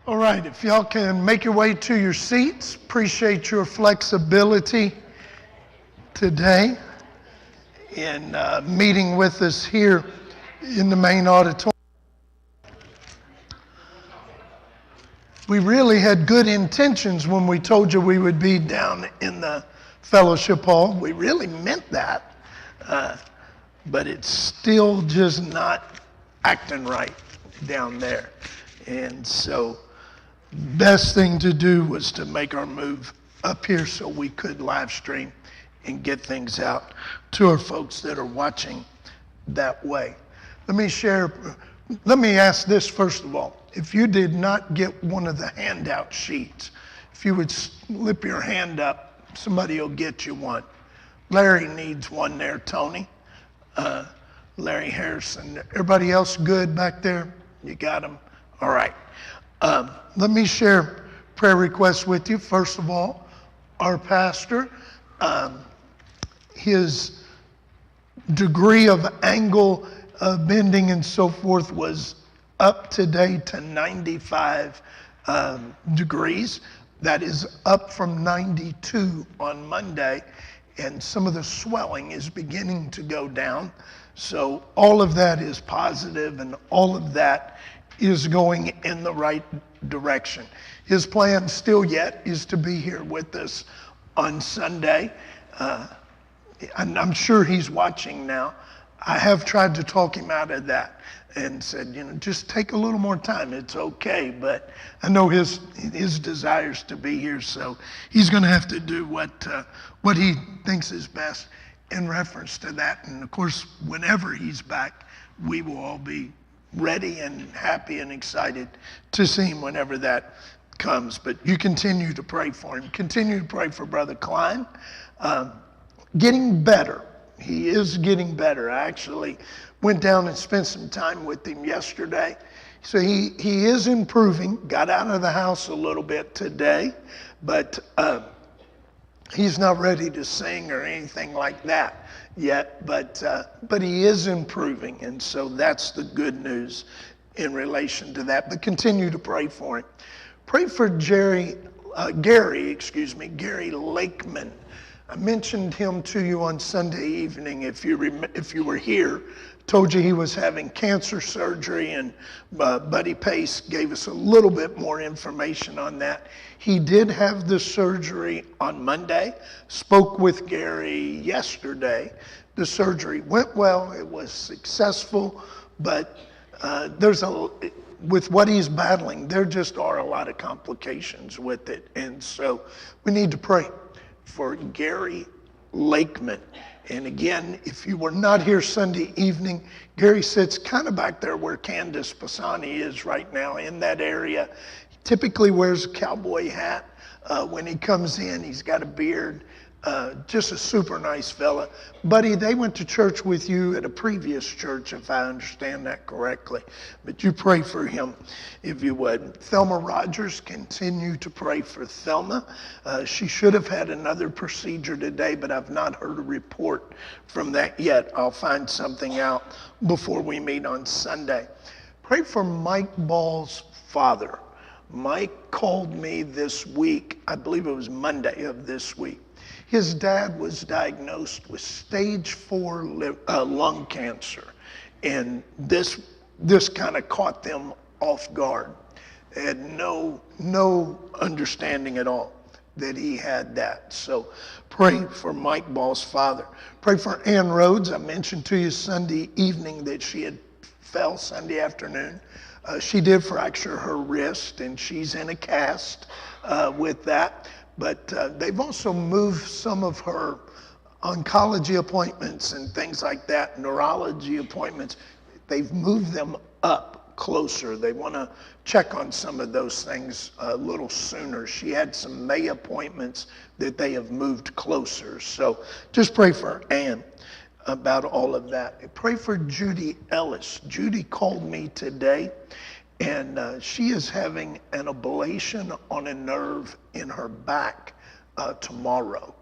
All right, if y'all can make your way to your seats, appreciate your flexibility today in meeting with us here in the main auditorium. We really had good intentions when we told you we would be down in the fellowship hall. We really meant that, but it's still just not acting right down there. And so best thing to do was to make our move up here so we could live stream and get things out to our folks that are watching that way. Let me ask this first of all. If you did not get one of the handout sheets, if you would slip your hand up, somebody will get you one. Larry needs one there, Tony. Larry Harrison. Everybody else good back there? You got them? All right. Let me share prayer requests with you. First of all, our pastor, his degree of angle bending and so forth was up today to 95 degrees. That is up from 92 on Monday, and some of the swelling is beginning to go down. So all of that is positive, and all of that is going in the right direction. His plan still yet is to be here with us on Sunday. And I'm sure he's watching now. I have tried to talk him out of that and said, just take a little more time. It's okay. But I know his desires to be here, so he's going to have to do what he thinks is best in reference to that. And of course, whenever he's back, we will all be ready and happy and excited to see him whenever that comes. But you continue to pray for him. Continue to pray for Brother Klein. Getting better. He is getting better. I actually went down and spent some time with him yesterday. So he is improving. Got out of the house a little bit today, but he's not ready to sing or anything like that yet, but he is improving, and so that's the good news in relation to that. But continue to pray for him. Pray for Gary Lakeman. I mentioned him to you on Sunday evening. If you were here, told you he was having cancer surgery, and Buddy Pace gave us a little bit more information on that. He did have the surgery on Monday. Spoke with Gary yesterday. The surgery went well. It was successful, but with what he's battling, there just are a lot of complications with it, and so we need to pray for Gary Lakeman. And again, if you were not here Sunday evening, Gary sits kind of back there where Candace Pisani is right now, in that area. He typically wears a cowboy hat when he comes in. He's got a beard. Just a super nice fella. Buddy, they went to church with you at a previous church, if I understand that correctly. But you pray for him, if you would. Thelma Rogers, continue to pray for Thelma. She should have had another procedure today, but I've not heard a report from that yet. I'll find something out before we meet on Sunday. Pray for Mike Ball's father. Mike called me this week, I believe it was Monday of this week. His dad was diagnosed with stage 4 lung cancer, and this kind of caught them off guard. They had no understanding at all that he had that. So pray for Mike Ball's father. Pray for Ann Rhodes. I mentioned to you Sunday evening that she had fell Sunday afternoon. She did fracture her wrist, and she's in a cast with that. But they've also moved some of her oncology appointments and things like that, neurology appointments. They've moved them up closer. They want to check on some of those things a little sooner. She had some May appointments that they have moved closer. So just pray for Ann about all of that. Pray for Judy Ellis. Judy called me today, and she is having an ablation on a nerve in her back tomorrow.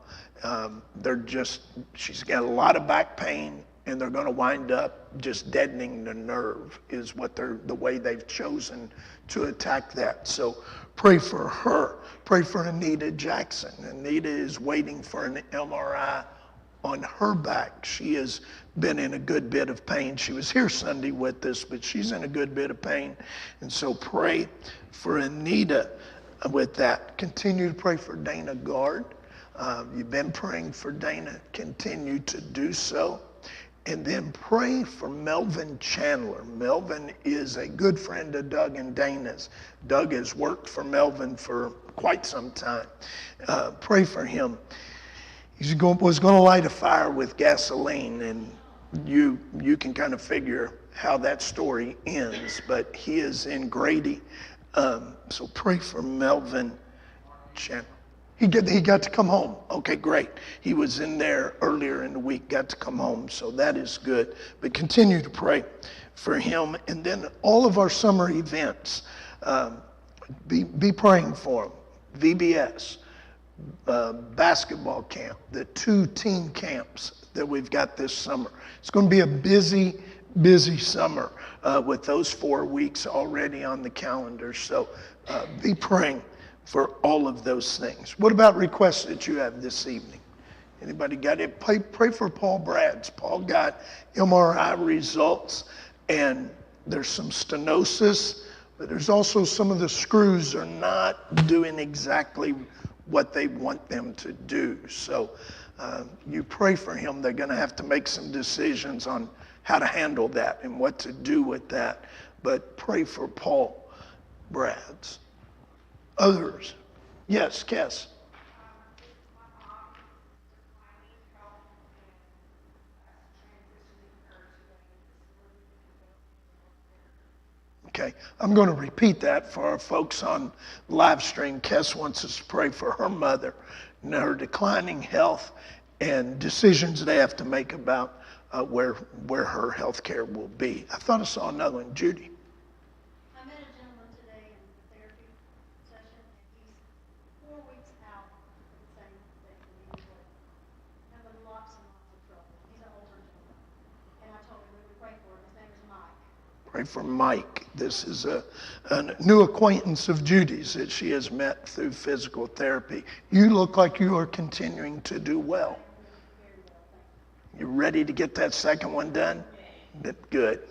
She's got a lot of back pain, and they're going to wind up just deadening the nerve is what the way they've chosen to attack that. So pray for her. Pray for Anita Jackson. Anita is waiting for an MRI on her back. She has been in a good bit of pain. She was here Sunday with us, but she's in a good bit of pain. And so pray for Anita with that. Continue to pray for Dana Guard. You've been praying for Dana. Continue to do so. And then pray for Melvin Chandler. Melvin is a good friend of Doug and Dana's. Doug has worked for Melvin for quite some time. Pray for him. He was going to light a fire with gasoline, and you can kind of figure how that story ends, but he is in Grady. So pray for Melvin Chandler. He got to come home. Okay, great. He was in there earlier in the week, got to come home, so that is good. But continue to pray for him. And then all of our summer events, be praying for them. VBS, basketball camp, the 2 teen camps that we've got this summer. It's going to be a busy summer with those 4 weeks already on the calendar. So be praying for all of those things. What about requests that you have this evening? Anybody got it? Pray for Paul Brads. Paul got MRI results, and there's some stenosis, but there's also some of the screws are not doing exactly what they want them to do. So you pray for him. They're going to have to make some decisions on how to handle that and what to do with that. But pray for Paul Brads. Others. Yes, Cass. Okay, I'm going to repeat that for our folks on live stream. Kes wants us to pray for her mother and her declining health and decisions they have to make about where her health care will be. I thought I saw another one. Judy. I met a gentleman today in the therapy session, and he's 4 weeks out from the same thing. He was having lots and lots of trouble. He's an older gentleman. And I told him we would pray for him. His name is Mike. Pray for Mike. This is a new acquaintance of Judy's that she has met through physical therapy. You look like you are continuing to do well. You ready to get that second one done? Good.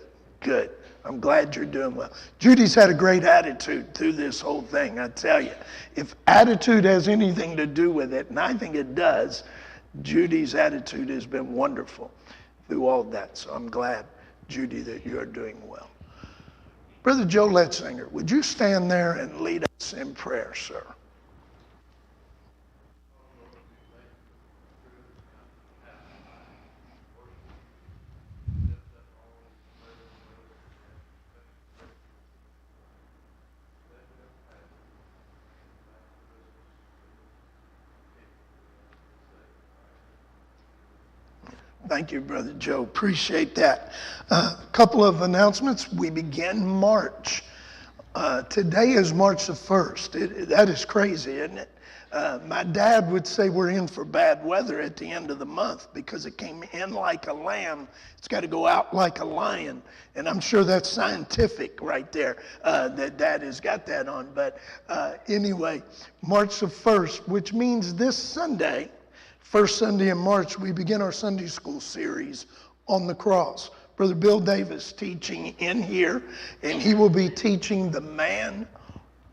I'm glad you're doing well. Judy's had a great attitude through this whole thing, I tell you. If attitude has anything to do with it, and I think it does, Judy's attitude has been wonderful through all of that. So I'm glad, Judy, that you're doing well. Brother Joe Letzinger, would you stand there and lead us in prayer, sir? Thank you, Brother Joe. Appreciate that. A couple of announcements. We begin March. Today is March the 1st. That is crazy, isn't it? My dad would say we're in for bad weather at the end of the month because it came in like a lamb. It's got to go out like a lion. And I'm sure that's scientific right there, that Dad has got that on. But anyway, March the 1st, which means this Sunday, first Sunday in March, we begin our Sunday school series on the cross. Brother Bill Davis teaching in here, and he will be teaching the man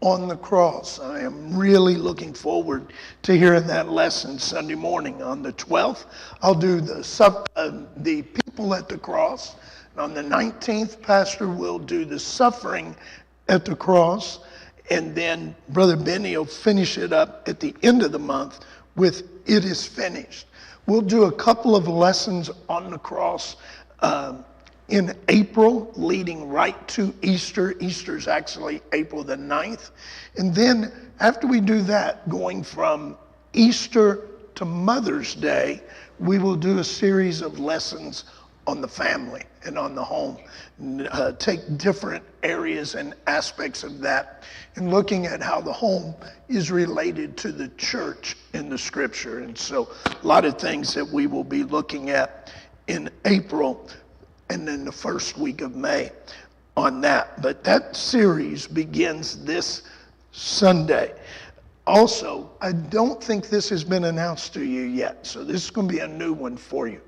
on the cross. I am really looking forward to hearing that lesson Sunday morning. On the 12th, I'll do the people at the cross. And on the 19th, Pastor will do the suffering at the cross. And then Brother Benny will finish it up at the end of the month with "It is finished." We'll do a couple of lessons on the cross in April, leading right to Easter. Easter's actually April the 9th. And then after we do that, going from Easter to Mother's Day, we will do a series of lessons on the family and on the home. Take different areas and aspects of that and looking at how the home is related to the church in the scripture. And so a lot of things that we will be looking at in April, and then the first week of May on that. But that series begins this Sunday. Also, I don't think this has been announced to you yet, so this is going to be a new one for you.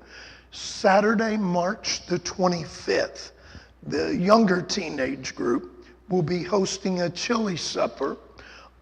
Saturday, March the 25th, the younger teenage group will be hosting a chili supper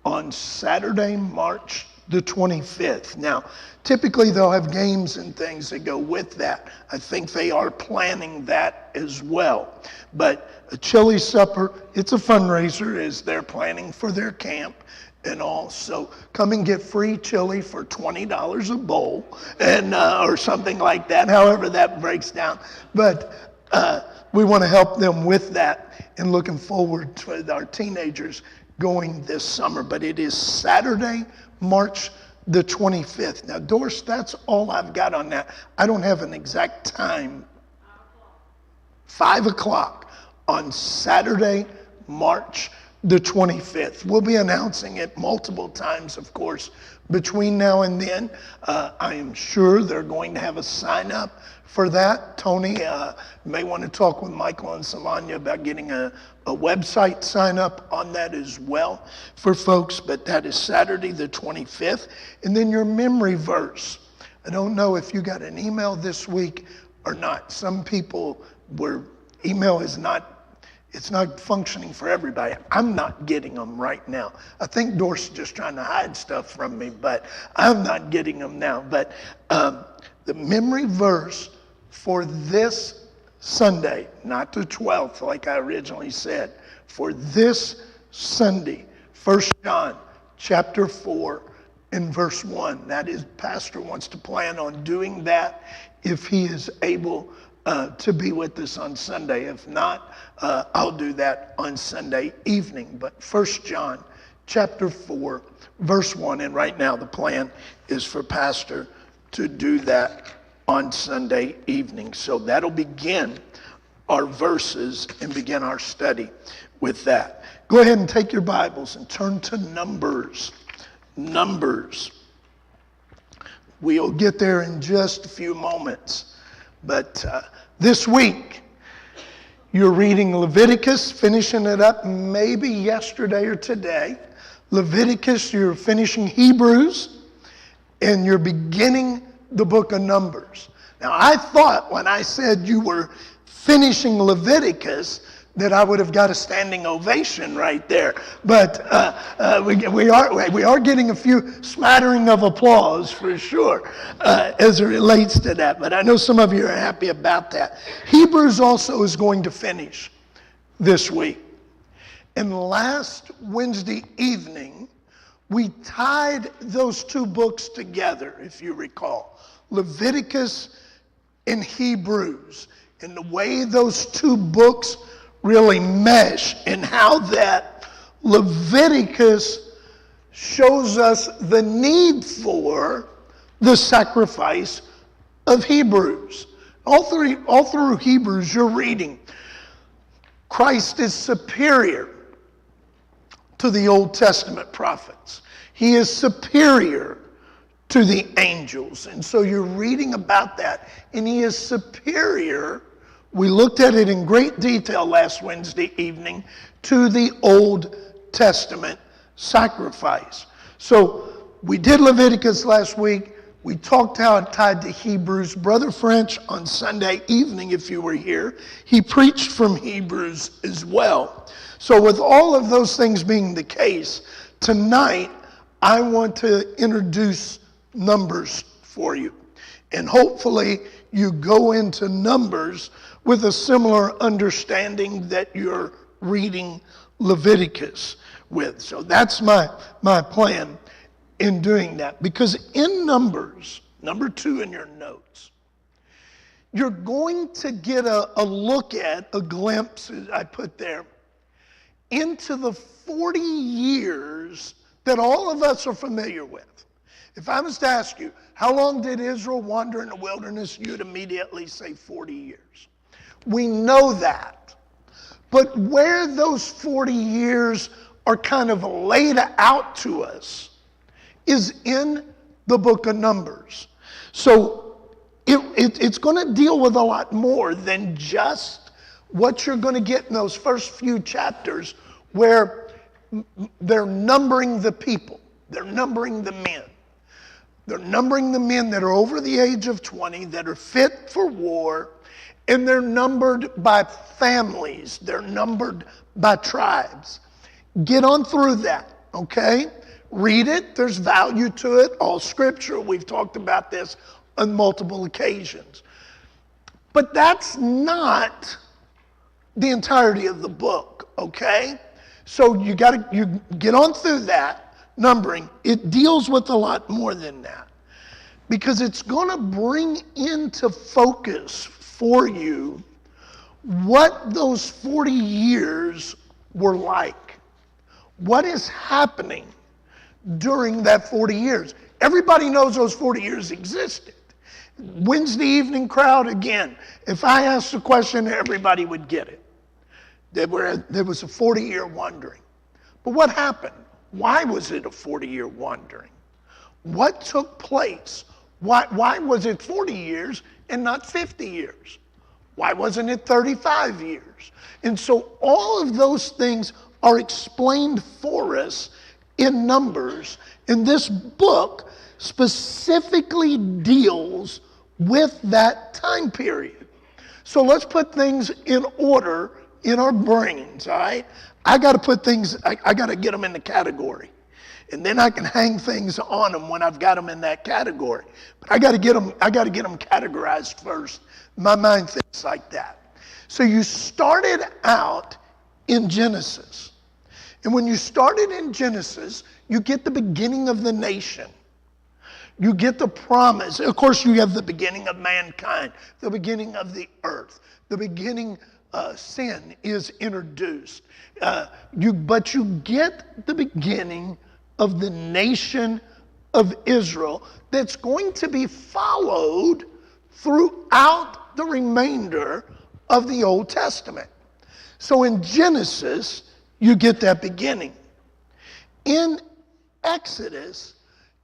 on Saturday, March the 25th. Now, typically they'll have games and things that go with that. I think they are planning that as well. But a chili supper, it's a fundraiser as they're planning for their camp and all. So come and get free chili for $20 a bowl, and or something like that, however that breaks down. But we want to help them with that, and looking forward to our teenagers going this summer. But it is Saturday, March the 25th. Now, Doris, that's all I've got on that. I don't have an exact time. 5 o'clock on Saturday, March the 25th. We'll be announcing it multiple times, of course, between now and then. I am sure they're going to have a sign up for that. Tony may want to talk with Michael and Solania about getting a website sign up on that as well for folks, but that is Saturday the 25th. And then your memory verse. I don't know if you got an email this week or not. Some people where email is not, it's not functioning for everybody. I'm not getting them right now. I think Doris is just trying to hide stuff from me, but I'm not getting them now. But the memory verse for this Sunday, not the 12th like I originally said, for this Sunday, 1 John chapter 4 and verse 1. That is, Pastor wants to plan on doing that if he is able to be with us on Sunday. If not, I'll do that on Sunday evening. But 1 John chapter 4, verse 1, and right now the plan is for Pastor to do that on Sunday evening. So that'll begin our verses and begin our study with that. Go ahead and take your Bibles and turn to Numbers. Numbers. We'll get there in just a few moments. But this week, you're reading Leviticus, finishing it up maybe yesterday or today. Leviticus, you're finishing Hebrews, and you're beginning the book of Numbers. Now, I thought when I said you were finishing Leviticus that I would have got a standing ovation right there. But we are getting a few smattering of applause for sure as it relates to that. But I know some of you are happy about that. Hebrews also is going to finish this week. And last Wednesday evening, we tied those two books together, if you recall. Leviticus and Hebrews. And the way those two books really mesh, and how that Leviticus shows us the need for the sacrifice of Hebrews. All through Hebrews, you're reading Christ is superior to the Old Testament prophets. He is superior to the angels. And so you're reading about that, and he is superior. We looked at it in great detail last Wednesday evening to the Old Testament sacrifice. So we did Leviticus last week. We talked how it tied to Hebrews. Brother French on Sunday evening, if you were here, he preached from Hebrews as well. So with all of those things being the case, tonight I want to introduce Numbers for you. And hopefully you go into Numbers with a similar understanding that you're reading Leviticus with. So that's my plan in doing that. Because in Numbers, number 2 in your notes, you're going to get a look at, a glimpse, as I put there, into the 40 years that all of us are familiar with. If I was to ask you, how long did Israel wander in the wilderness? You'd immediately say 40 years. We know that. But where those 40 years are kind of laid out to us is in the book of Numbers. So It's going to deal with a lot more than just what you're going to get in those first few chapters where they're numbering the people. They're numbering the men. They're numbering the men that are over the age of 20, that are fit for war, and they're numbered by families. They're numbered by tribes. Get on through that, okay? Read it. There's value to it. All scripture. We've talked about this on multiple occasions. But that's not the entirety of the book, okay? So you get on through that numbering. It deals with a lot more than that, because it's going to bring into focus for you what those 40 years were like. What is happening during that 40 years? Everybody knows those 40 years existed. Wednesday evening crowd, again, if I asked a question, everybody would get it. There was a 40-year wandering. But what happened? Why was it a 40-year wandering? What took place? Why was it 40 years and not 50 years? Why wasn't it 35 years? And so all of those things are explained for us in Numbers. And this book specifically deals with that time period. So let's put things in order in our brains, all right? I got to put things, I got to get them in the category. And then I can hang things on them when I've got them in that category. But I got to get them categorized first. My mind thinks like that. So you started out in Genesis. And when you started in Genesis, you get the beginning of the nation. You get the promise. Of course, you have the beginning of mankind, the beginning of the earth, the beginning sin is introduced. But you get the beginning of the nation of Israel that's going to be followed throughout the remainder of the Old Testament. So in Genesis, you get that beginning. In Exodus,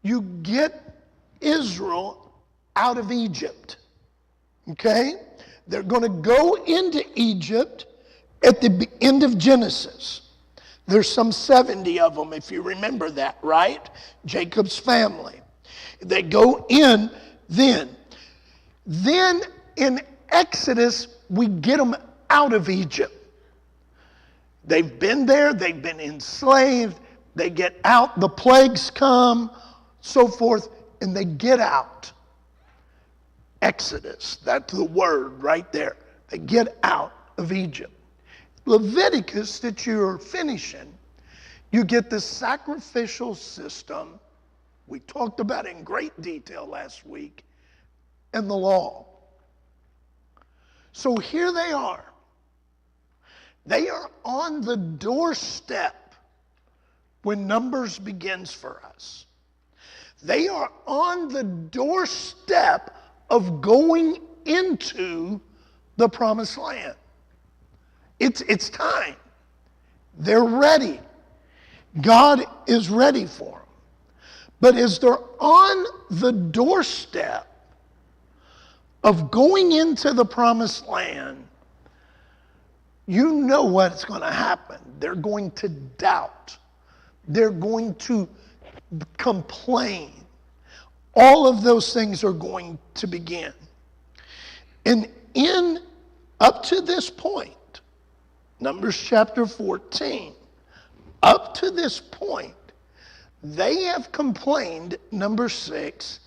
you get Israel out of Egypt. Okay? They're going to go into Egypt at the end of Genesis. There's some 70 of them, if you remember that, right? Jacob's family. They go in then. Then in Exodus, we get them out of Egypt. They've been there, they've been enslaved, they get out, the plagues come, so forth, and they get out. Exodus, that's the word right there. They get out of Egypt. Leviticus, that you're finishing, you get the sacrificial system. We talked about it in great detail last week, and the law. So here they are. They are on the doorstep when Numbers begins for us. They are on the doorstep of going into the promised land. It's time. They're ready. God is ready for them. But as they're on the doorstep of going into the promised land, you know what's going to happen. They're going to doubt. They're going to complain. All of those things are going to begin. And up to this point, Numbers chapter 14, up to this point, they have complained, number 6,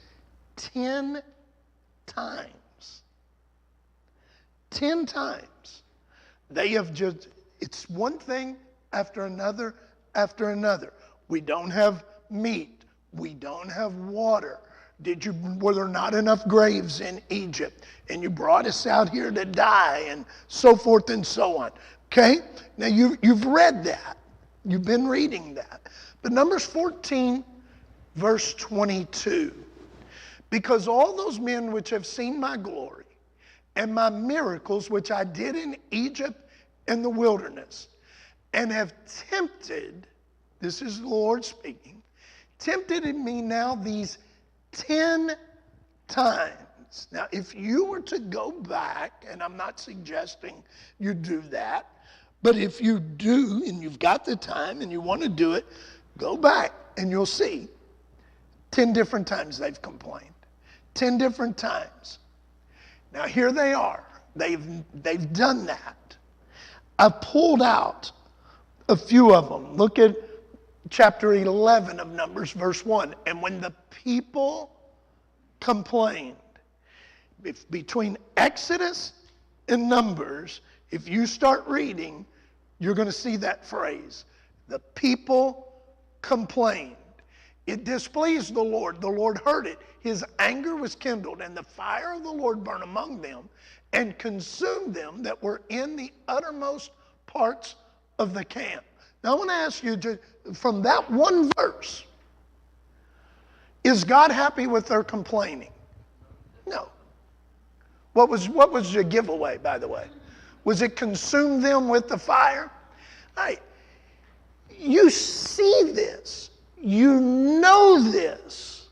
10 times. 10 times. They have just, it's one thing after another after another. We don't have meat. We don't have water. Were there not enough graves in Egypt? And you brought us out here to die, and so forth and so on. Okay? Now you've read that. You've been reading that. But Numbers 14, verse 22. Because all those men which have seen my glory and my miracles which I did in Egypt and the wilderness, and have tempted, this is the Lord speaking, tempted in me now these 10 times. lies. Now, if you were to go back, and I'm not suggesting you do that, but if you do and you've got the time and you want to do it, go back and you'll see 10 different times they've complained. 10 different times. Now here they are. They've done that. I pulled out a few of them. Look at chapter 11 of Numbers, verse 1. And when the people complained, between Exodus and Numbers, if you start reading, you're going to see that phrase. The people complained. It displeased the Lord. The Lord heard it. His anger was kindled, and the fire of the Lord burned among them and consumed them that were in the uttermost parts of the camp. Now I want to ask you, from that one verse, is God happy with their complaining? No. What was your giveaway, by the way? Was it consume them with the fire? Hey, you see this. You know this.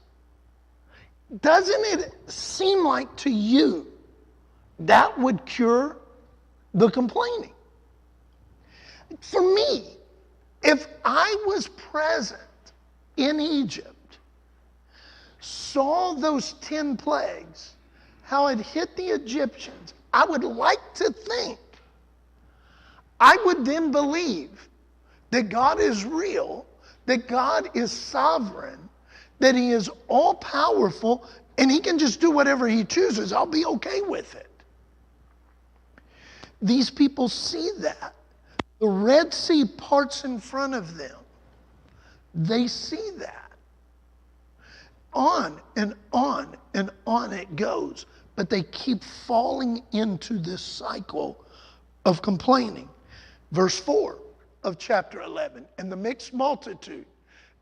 Doesn't it seem like to you that would cure the complaining? For me, if I was present in Egypt, saw those 10 plagues, how it hit the Egyptians, I would like to think, I would then believe that God is real, that God is sovereign, that He is all powerful, and He can just do whatever He chooses. I'll be okay with it. These people see that. The Red Sea parts in front of them. They see that. On and on and on it goes. But they keep falling into this cycle of complaining. Verse 4 of chapter 11. And the mixed multitude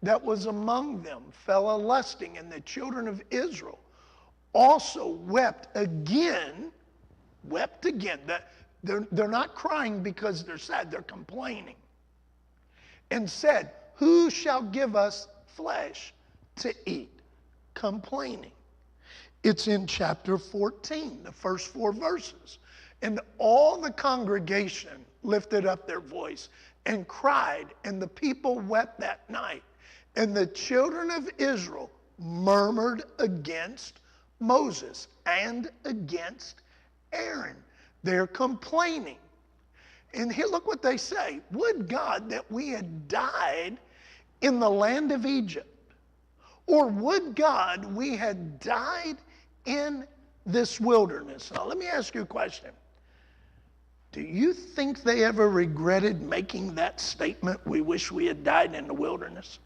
that was among them fell a-lusting, and the children of Israel also wept again. Wept again. They're not crying because they're sad. They're complaining. And said, who shall give us flesh to eat? Complaining. It's in chapter 14, the first 4 verses. And all the congregation lifted up their voice and cried, and the people wept that night. And the children of Israel murmured against Moses and against Aaron. They're complaining. And here, look what they say. Would God that we had died in the land of Egypt. Or would God we had died in this wilderness. Now let me ask you a question. Do you think they ever regretted making that statement, we wish we had died in the wilderness?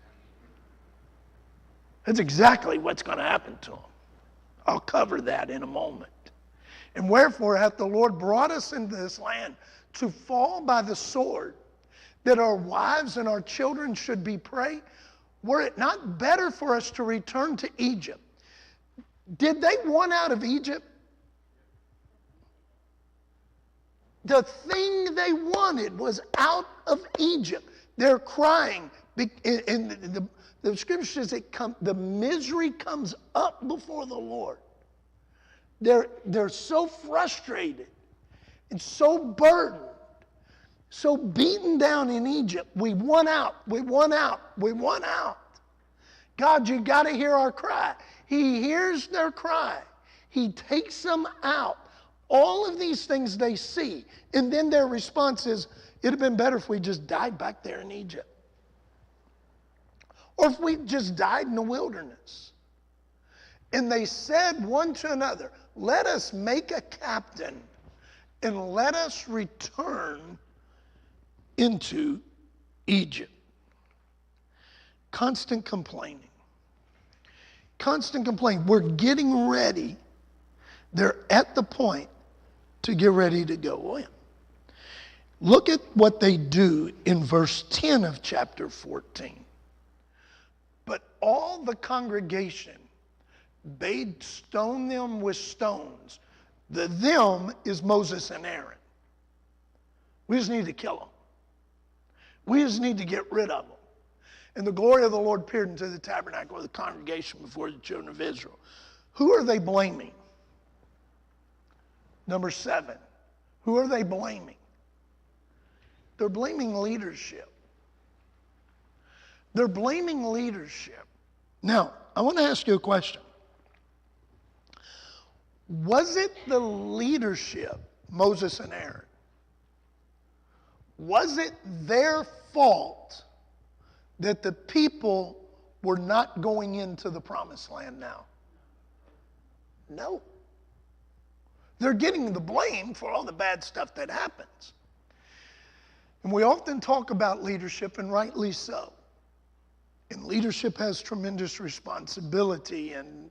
That's exactly what's going to happen to them. I'll cover that in a moment. And wherefore hath the Lord brought us into this land to fall by the sword, that our wives and our children should be prey? Were it not better for us to return to Egypt? Did they want out of Egypt? The thing they wanted was out of Egypt. They're crying. And the scripture says the misery comes up before the Lord. They're so frustrated and so burdened, so beaten down in Egypt. We want out. We want out. We want out. God, you got to hear our cry. He hears their cry. He takes them out. All of these things they see. And then their response is, it'd have been better if we just died back there in Egypt. Or if we just died in the wilderness. And they said one to another, let us make a captain and let us return into Egypt. Constant complaining. Constant complaining. We're getting ready. They're at the point to get ready to go in. Look at what they do in verse 10 of chapter 14. But all the congregation bade stone them with stones. The them is Moses and Aaron. We just need to kill them. We just need to get rid of them. And the glory of the Lord appeared into the tabernacle of the congregation before the children of Israel. Who are they blaming? Number 7, who are they blaming? They're blaming leadership. They're blaming leadership. Now, I want to ask you a question. Was it the leadership, Moses and Aaron? Was it their fault that the people were not going into the promised land now? No. They're getting the blame for all the bad stuff that happens. And we often talk about leadership, and rightly so. And leadership has tremendous responsibility, and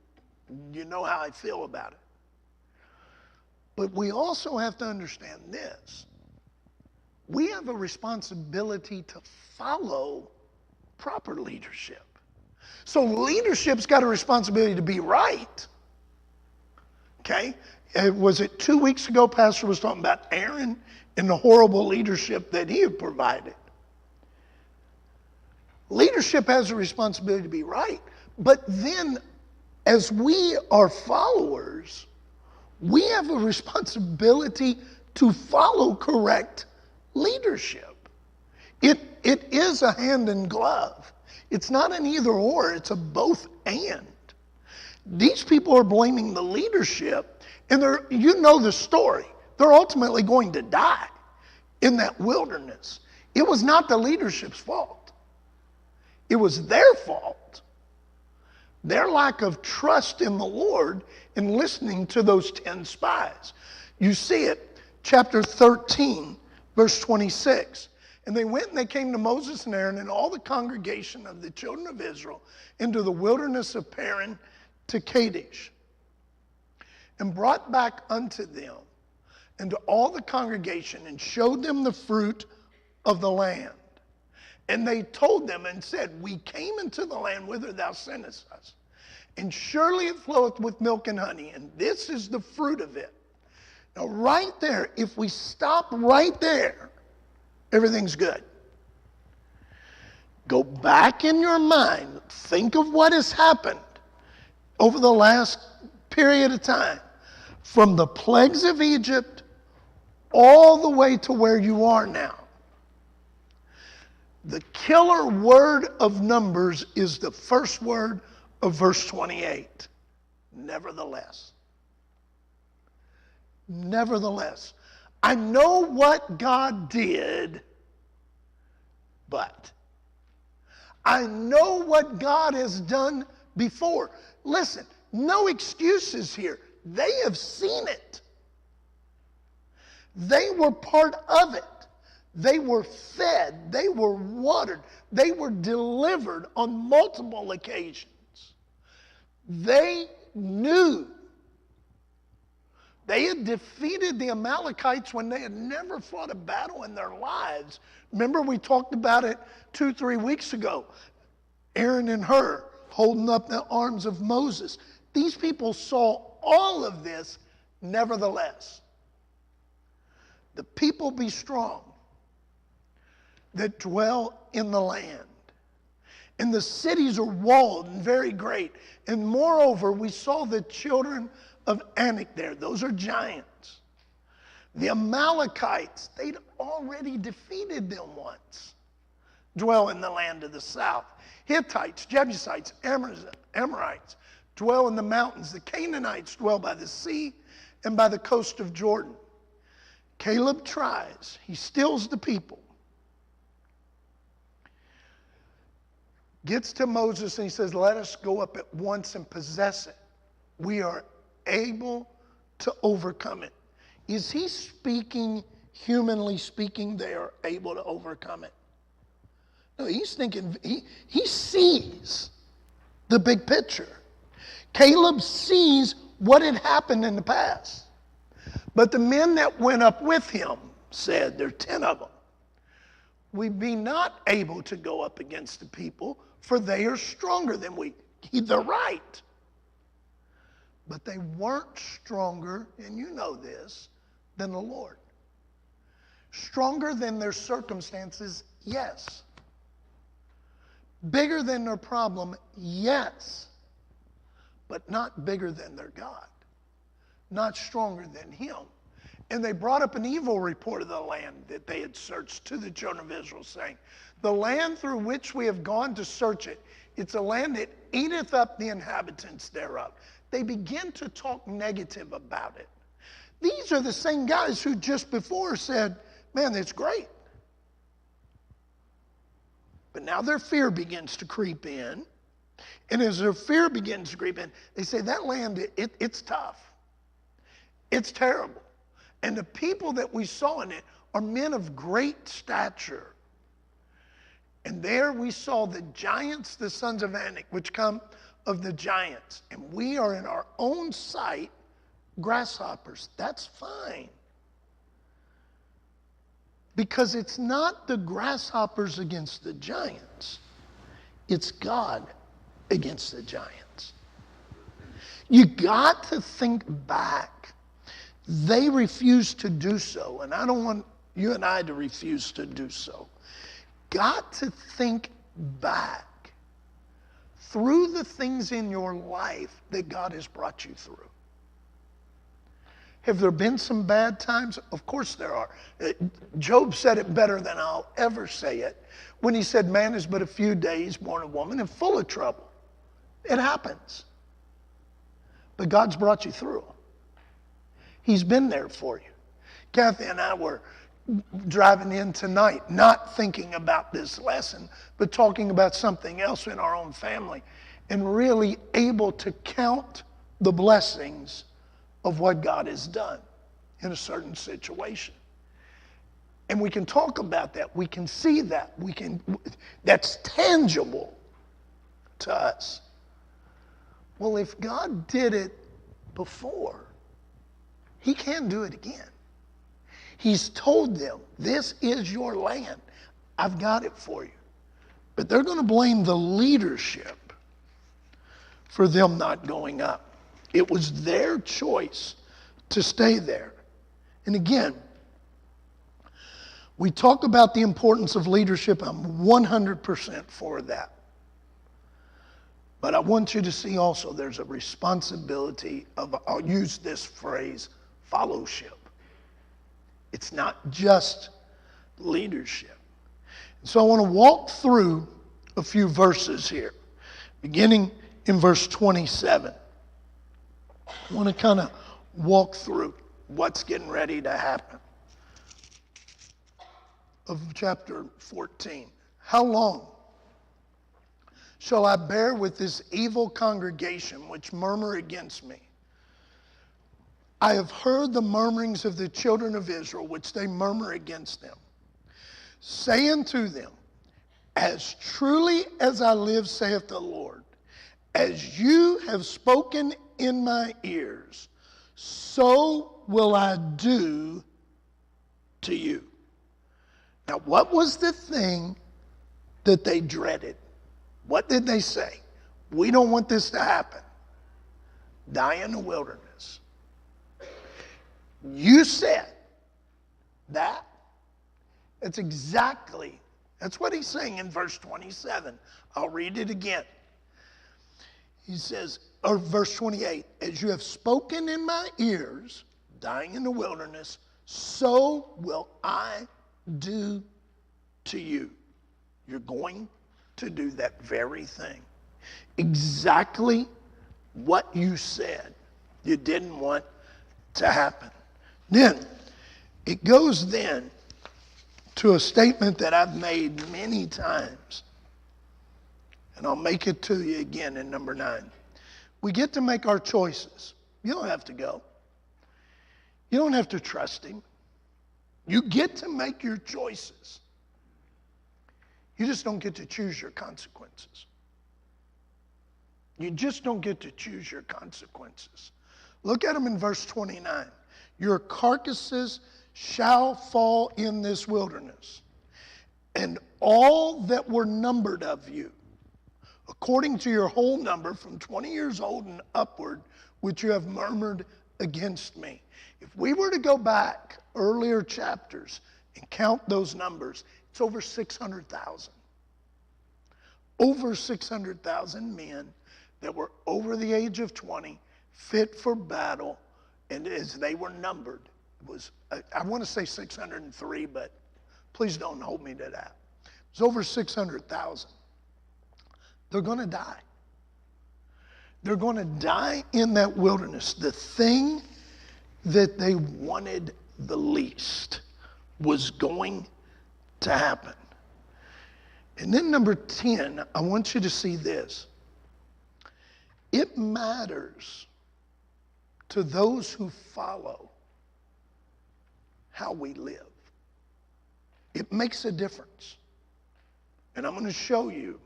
you know how I feel about it. But we also have to understand this. We have a responsibility to follow proper leadership. So leadership's got a responsibility to be right. Okay? Was it 2 weeks ago, Pastor was talking about Aaron and the horrible leadership that he had provided. Leadership has a responsibility to be right. But then, as we are followers, we have a responsibility to follow correct leadership. It is a hand in glove. It's not an either or, it's a both and. These people are blaming the leadership, and you know the story. They're ultimately going to die in that wilderness. It was not the leadership's fault. It was their fault. Their lack of trust in the Lord and listening to those 10 spies. You see it, chapter 13, verse 26. And they went and they came to Moses and Aaron and all the congregation of the children of Israel into the wilderness of Paran to Kadesh, and brought back unto them and to all the congregation, and showed them the fruit of the land. And they told them and said, we came into the land whither thou sentest us, and surely it floweth with milk and honey, and this is the fruit of it. Now right there, if we stop right there, everything's good. Go back in your mind, think of what has happened over the last period of time, from the plagues of Egypt all the way to where you are now. The killer word of Numbers is the first word of verse 28. Nevertheless. Nevertheless. I know what God did, but I know what God has done before. Listen, no excuses here. They have seen it. They were part of it. They were fed. They were watered. They were delivered on multiple occasions. They knew. They had defeated the Amalekites when they had never fought a battle in their lives. Remember, we talked about it 2-3 weeks ago. Aaron and Hur holding up the arms of Moses. These people saw all of this. Nevertheless, the people be strong that dwell in the land. And the cities are walled and very great. And moreover, we saw the children of Anak there. Those are giants. The Amalekites, they'd already defeated them once. Dwell in the land of the south. Hittites, Jebusites, Amorites dwell in the mountains. The Canaanites dwell by the sea and by the coast of Jordan. Caleb tries. He stills the people. Gets to Moses and he says, let us go up at once and possess it. We are able to overcome it. Is he speaking, humanly speaking, they are able to overcome it? No, he's thinking, he sees the big picture. Caleb sees what had happened in the past. But the men that went up with him said, there are 10 of them, we be not able to go up against the people, for they are stronger than we. They're right. But they weren't stronger, and you know this, than the Lord. Stronger than their circumstances, yes. Bigger than their problem, yes. But not bigger than their God. Not stronger than Him. And they brought up an evil report of the land that they had searched to the children of Israel, saying, the land through which we have gone to search it, it's a land that eateth up the inhabitants thereof. They begin to talk negative about it. These are the same guys who just before said, man, it's great. But now their fear begins to creep in. And as their fear begins to creep in, they say, that land, it's tough. It's terrible. And the people that we saw in it are men of great stature. And there we saw the giants, the sons of Anak, which come of the giants. And we are in our own sight grasshoppers. That's fine. Because it's not the grasshoppers against the giants. It's God against the giants. You got to think back. They refused to do so, and I don't want you and I to refuse to do so. Got to think back through the things in your life that God has brought you through. Have there been some bad times? Of course there are. Job said it better than I'll ever say it when he said, man is but a few days born of woman and full of trouble. It happens. But God's brought you through. He's been there for you. Kathy and I were driving in tonight, not thinking about this lesson, but talking about something else in our own family, and really able to count the blessings of what God has done in a certain situation. And we can talk about that. We can see that. That's tangible to us. Well, if God did it before, He can do it again. He's told them, this is your land. I've got it for you. But they're going to blame the leadership for them not going up. It was their choice to stay there. And again, we talk about the importance of leadership. I'm 100% for that. But I want you to see also there's a responsibility of, I'll use this phrase, fellowship. It's not just leadership. So I want to walk through a few verses here, beginning in verse 27. I want to kind of walk through what's getting ready to happen. Of chapter 14. How long shall I bear with this evil congregation which murmur against me? I have heard the murmurings of the children of Israel, which they murmur against them. Say unto them, as truly as I live, saith the Lord, as you have spoken in my ears, so will I do to you. Now, what was the thing that they dreaded? What did they say? We don't want this to happen. Die in the wilderness. You said that. That's what he's saying in verse 27. I'll read it again. He says, or verse 28, as you have spoken in my ears, dying in the wilderness, so will I do to you. You're going to do that very thing. Exactly what you said you didn't want to happen. Then, it goes then to a statement that I've made many times. And I'll make it to you again in number 9. We get to make our choices. You don't have to go. You don't have to trust him. You get to make your choices. You just don't get to choose your consequences. You just don't get to choose your consequences. Look at them in verse 29. Your carcasses shall fall in this wilderness, and all that were numbered of you, according to your whole number, from 20 years old and upward, which you have murmured against me. If we were to go back earlier chapters and count those numbers, it's over 600,000. Over 600,000 men that were over the age of 20, fit for battle, and as they were numbered was, I want to say 603, but please don't hold me to that. It's over 600,000. They're going to die. They're going to die in that wilderness. The thing that they wanted the least was going to happen. And then number 10, I want you to see this. It matters to those who follow how we live. It makes a difference. And I'm going to show you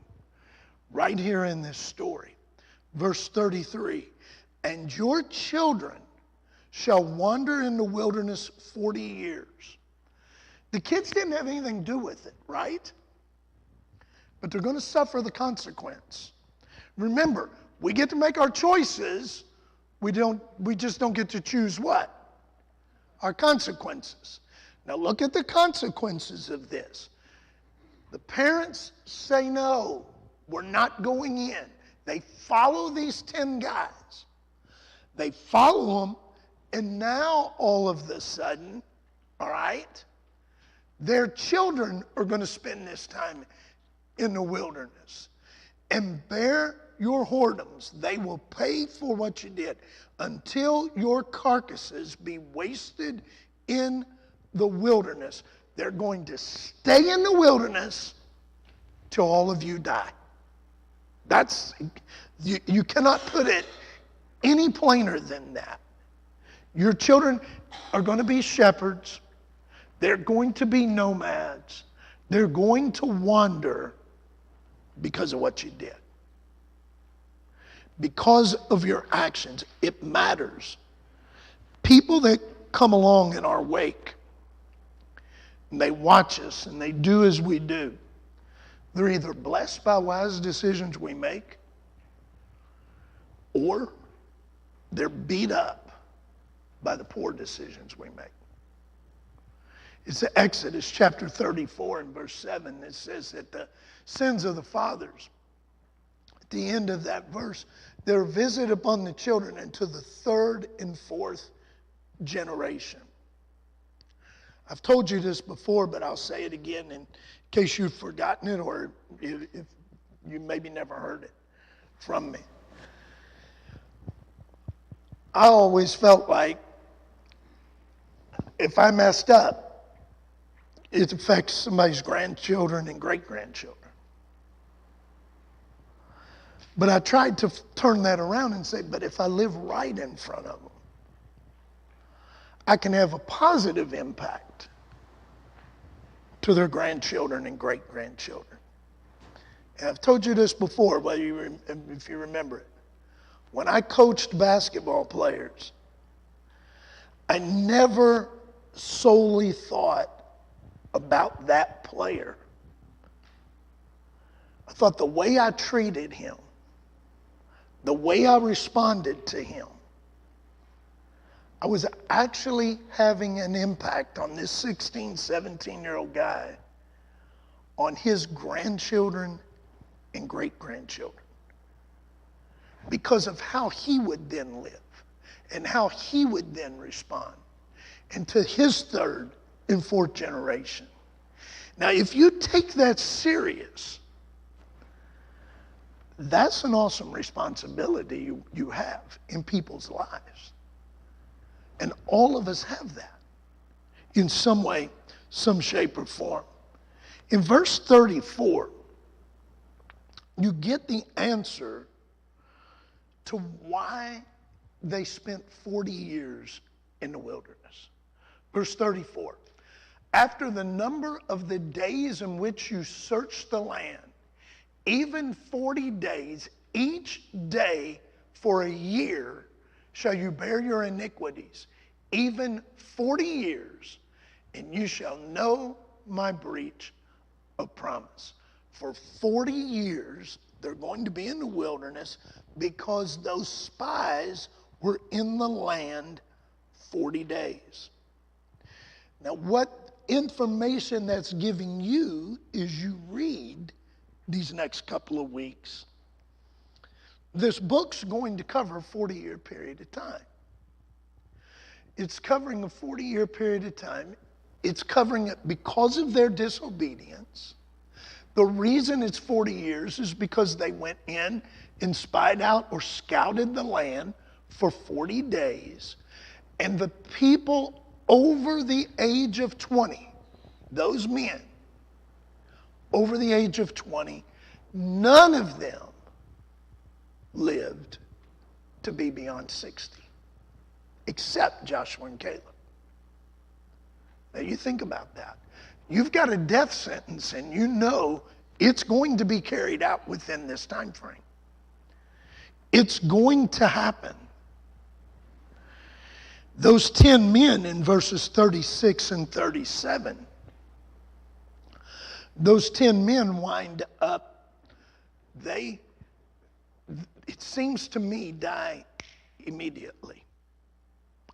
right here in this story. Verse 33, and your children shall wander in the wilderness 40 years. The kids didn't have anything to do with it, right? But they're going to suffer the consequence. Remember, we get to make our choices. We just don't get to choose what? Our consequences. Now look at the consequences of this. The parents say no, we're not going in. They follow these 10 guys. They follow them, and now all of a sudden, all right, their children are going to spend this time in the wilderness. And bear your whoredoms. They will pay for what you did until your carcasses be wasted in the wilderness. They're going to stay in the wilderness till all of you die. That's, you cannot put it any plainer than that. Your children are going to be shepherds. They're going to be nomads. They're going to wander because of what you did. Because of your actions, it matters. People that come along in our wake, and they watch us and they do as we do, they're either blessed by wise decisions we make, or they're beat up by the poor decisions we make. It's Exodus chapter 34 and verse 7 that says that the sins of the fathers, at the end of that verse, they're visited upon the children into the third and fourth generation. I've told you this before, but I'll say it again in case you've forgotten it or if you maybe never heard it from me. I always felt like if I messed up, it affects somebody's grandchildren and great-grandchildren. But I tried to turn that around and say, but if I live right in front of them, I can have a positive impact to their grandchildren and great-grandchildren. And I've told you this before, if you remember it. When I coached basketball players, I never solely thought about that player. I thought the way I treated him, the way I responded to him, I was actually having an impact on this 16, 17-year-old guy, on his grandchildren and great-grandchildren, because of how he would then live and how he would then respond, and to his third and fourth generation. Now, if you take that serious, that's an awesome responsibility you have in people's lives. And all of us have that in some way, some shape or form. In verse 34, you get the answer to why they spent 40 years in the wilderness. Verse 34, after the number of the days in which you search the land, even 40 days, each day for a year shall you bear your iniquities, even 40 years, and you shall know my breach of promise. For 40 years, they're going to be in the wilderness because those spies were in the land 40 days. Now, what information that's giving you is you read these next couple of weeks. This book's going to cover a 40-year period of time. It's covering a 40-year period of time. It's covering it because of their disobedience. The reason it's 40 years is because they went in and spied out or scouted the land for 40 days. And the people over the age of 20, those men over the age of 20, none of them lived to be beyond 60, except Joshua and Caleb. Now you think about that. You've got a death sentence and you know it's going to be carried out within this time frame. It's going to happen. Those 10 men in verses 36 and 37, those 10 men wind up, it seems to me, die immediately.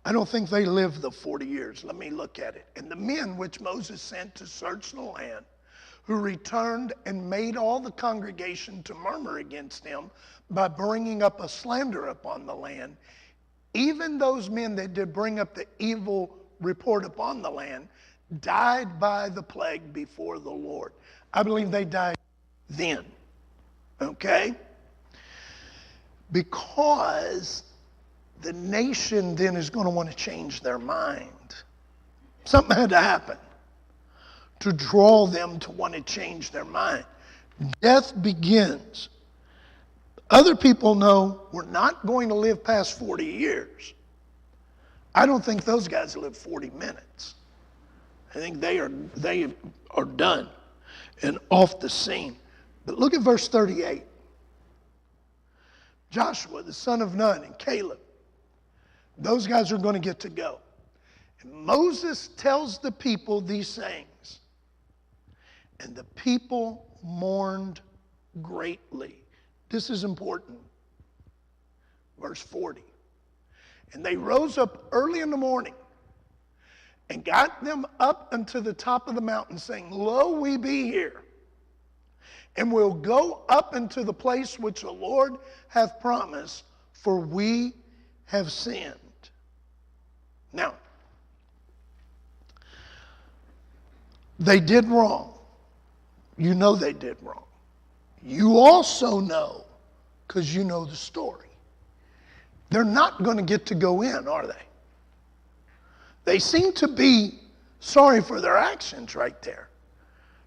I don't think they lived the 40 years. Let me look at it. And the men which Moses sent to search the land, who returned and made all the congregation to murmur against him by bringing up a slander upon the land, even those men that did bring up the evil report upon the land, died by the plague before the Lord. I believe they died then. Okay? Because the nation then is going to want to change their mind. Something had to happen to draw them to want to change their mind. Death begins. Other people know we're not going to live past 40 years. I don't think those guys live 40 minutes. I think they are done and off the scene. But look at verse 38. Joshua, the son of Nun, and Caleb, those guys are going to get to go. And Moses tells the people these sayings. And the people mourned greatly. This is important. Verse 40. And they rose up early in the morning and got them up unto the top of the mountain, saying, Lo, we be here, and we'll go up into the place which the Lord hath promised, for we have sinned. Now, they did wrong. You know they did wrong. You also know, because you know the story, they're not going to get to go in, are they? They seem to be sorry for their actions right there.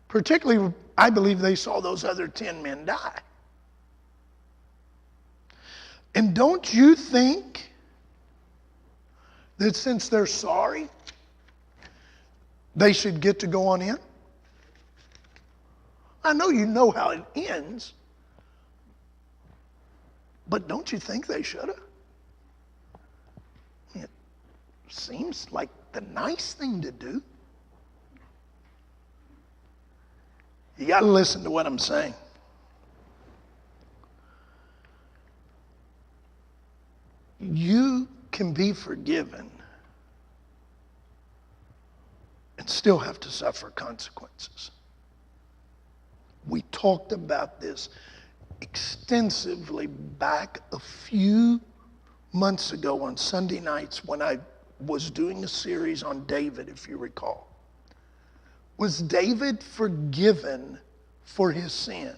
Particularly, I believe they saw those other 10 men die. And don't you think that since they're sorry, they should get to go on in? I know you know how it ends, but don't you think they should have? It seems like the nice thing to do. You got to listen to what I'm saying. You can be forgiven and still have to suffer consequences. We talked about this extensively back a few months ago on Sunday nights when I was doing a series on David, if you recall. Was David forgiven for his sin?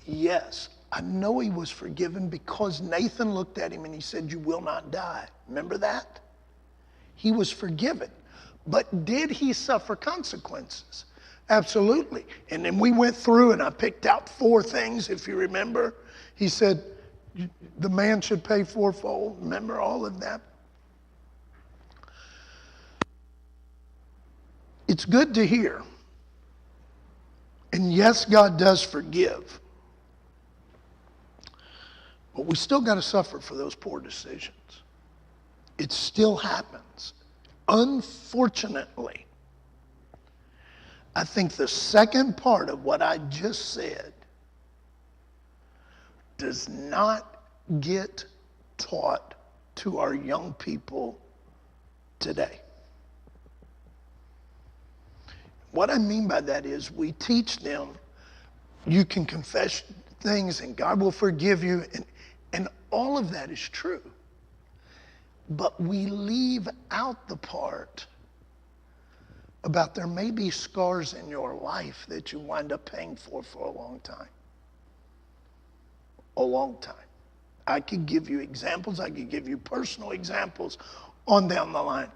Yes, I know he was forgiven because Nathan looked at him and he said, you will not die. Remember that? He was forgiven. But did he suffer consequences? Absolutely. And then we went through and I picked out 4 things, if you remember. He said, the man should pay fourfold. Remember all of that? It's good to hear. And yes, God does forgive. But we still got to suffer for those poor decisions. It still happens. Unfortunately, I think the second part of what I just said does not get taught to our young people today. What I mean by that is we teach them you can confess things and God will forgive you, and all of that is true. But we leave out the part about there may be scars in your life that you wind up paying for a long time. A long time. I could give you examples. I could give you personal examples on down the line.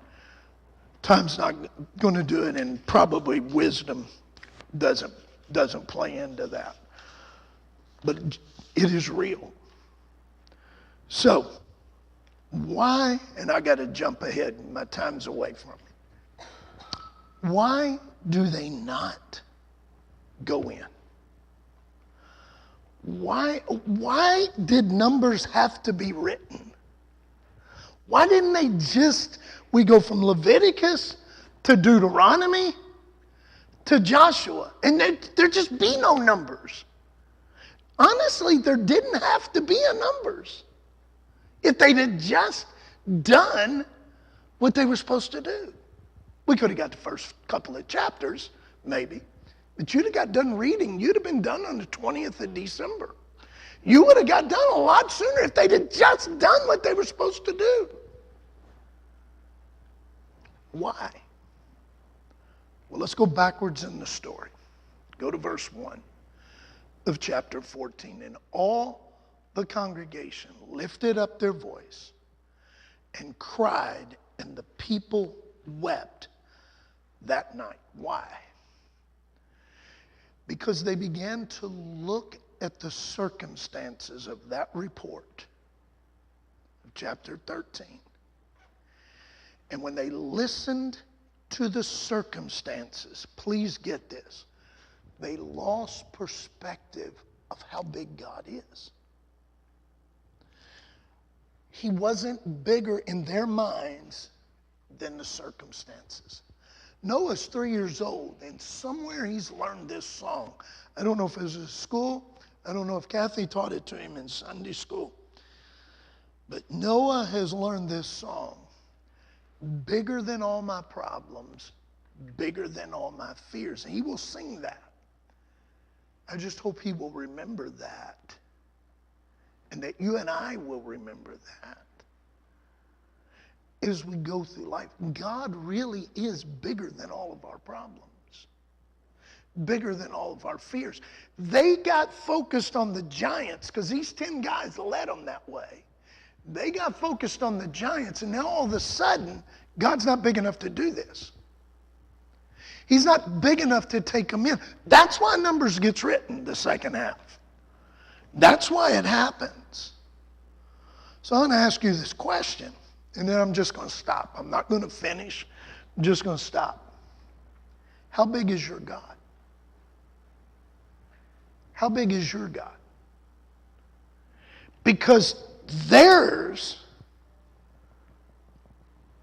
Time's not going to do it, and probably wisdom doesn't play into that. But it is real. So, why, and I got to jump ahead, my time's away from me. Why do they not go in? Why did Numbers have to be written? Why didn't they we go from Leviticus to Deuteronomy to Joshua, and there just be no Numbers? Honestly, there didn't have to be a Numbers if they'd have just done what they were supposed to do. We could have got the first couple of chapters, maybe. But you'd have got done reading. You'd have been done on the 20th of December. You would have got done a lot sooner if they'd have just done what they were supposed to do. Why? Well, let's go backwards in the story. Go to verse 1 of chapter 14. And all the congregation lifted up their voice and cried, and the people wept that night. Why? Because they began to look at the circumstances of that report of chapter 13. And when they listened to the circumstances, please get this, they lost perspective of how big God is. He wasn't bigger in their minds than the circumstances. Noah's 3 years old, and somewhere he's learned this song. I don't know if it was at school. I don't know if Kathy taught it to him in Sunday school. But Noah has learned this song. Bigger than all my problems, bigger than all my fears. And he will sing that. I just hope he will remember that. And that you and I will remember that as we go through life. God really is bigger than all of our problems, bigger than all of our fears. They got focused on the giants because these 10 guys led them that way. They got focused on the giants, and now all of a sudden, God's not big enough to do this. He's not big enough to take them in. That's why Numbers gets written, the second half. That's why it happens. So I'm going to ask you this question. And then I'm just going to stop. I'm not going to finish. I'm just going to stop. How big is your God? How big is your God? Because theirs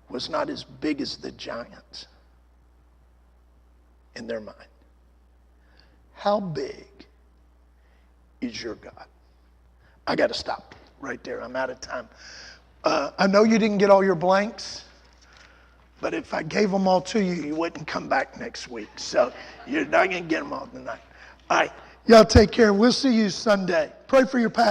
was not as big as the giants in their mind. How big is your God? I got to stop right there. I'm out of time. I know you didn't get all your blanks, but if I gave them all to you, you wouldn't come back next week. So you're not going to get them all tonight. All right. Y'all take care. We'll see you Sunday. Pray for your pastor.